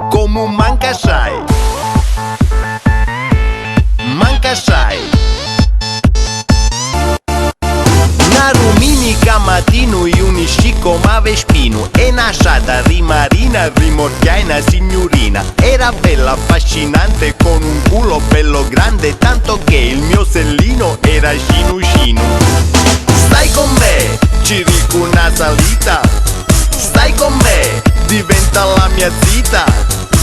Come manca sai, manca sai. Na ruminica matino io niscico ma vespino e nasciata rimarina rimorchiai una signorina. Era bella affascinante con un culo bello grande, tanto che il mio sellino era scino. Stai con me, ci dico una salita. Stai con me, diventa la mia zita.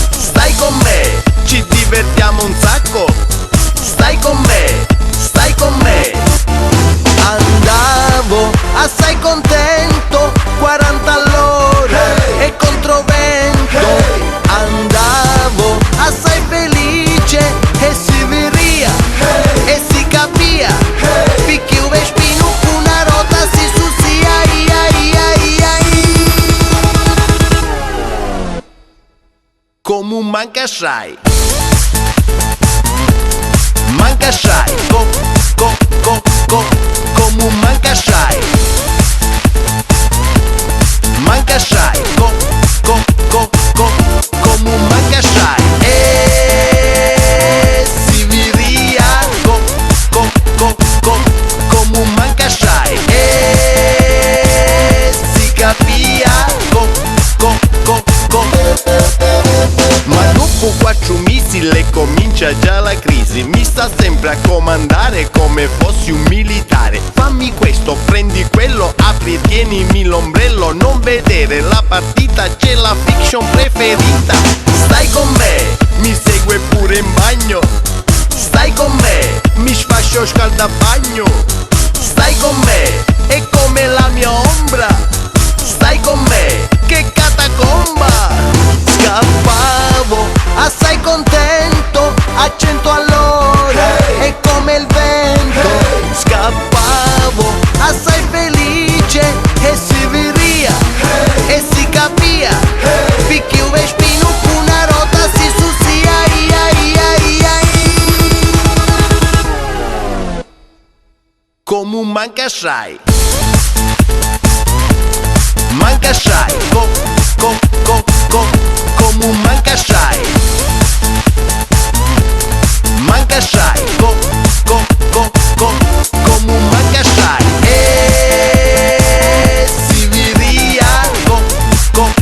Stai con me, ci divertiamo un sacco. Stai con me, stai con me. Andavo assai contento, 40 all'ora e controvento. Andavo assai felice e si veria e si capia. Finché un vespino una rota si sussia, come un manca sai, manca sai, come un manca sai, manca sai, come un manca sai. E si viria, come un manca sai. E si capia, ma dopo 4 mesi le comincia già la crisi. Mi sta sempre a comandare come fossi un militare. Fammi questo, prendi quello, apri e tienimi l'ombrello. Non vedere la partita, c'è la fiction preferita. Stai con me, mi segue pure in bagno. Stai con me, mi sfascio scaldabagno. Stai con me, è come la mia ombra. Stai con me, che catacomba. Scappavo assai contento a 100 all'ora e come il vento. Scappavo assai felice e si veria e si capia. Finché un vespino una rota si sussia, come un manca sai, manca sai, come un manca sai, manca sai, come un manca sai. E si viria, come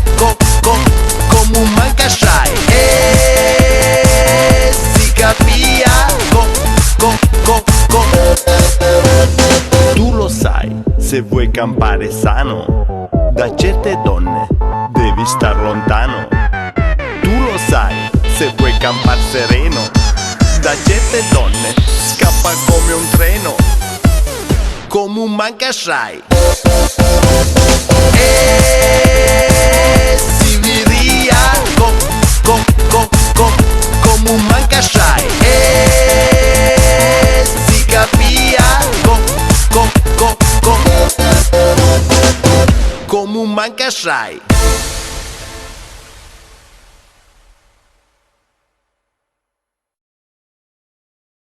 un manca sai. E si capia, tu lo sai, se vuoi campare sano da certe donne devi star lontano. Tu lo sai, se vuoi campar sereno da certe donne scappa come un treno, come un manca sai. E si viria, come un manca sai. E si capia, come un manca sai.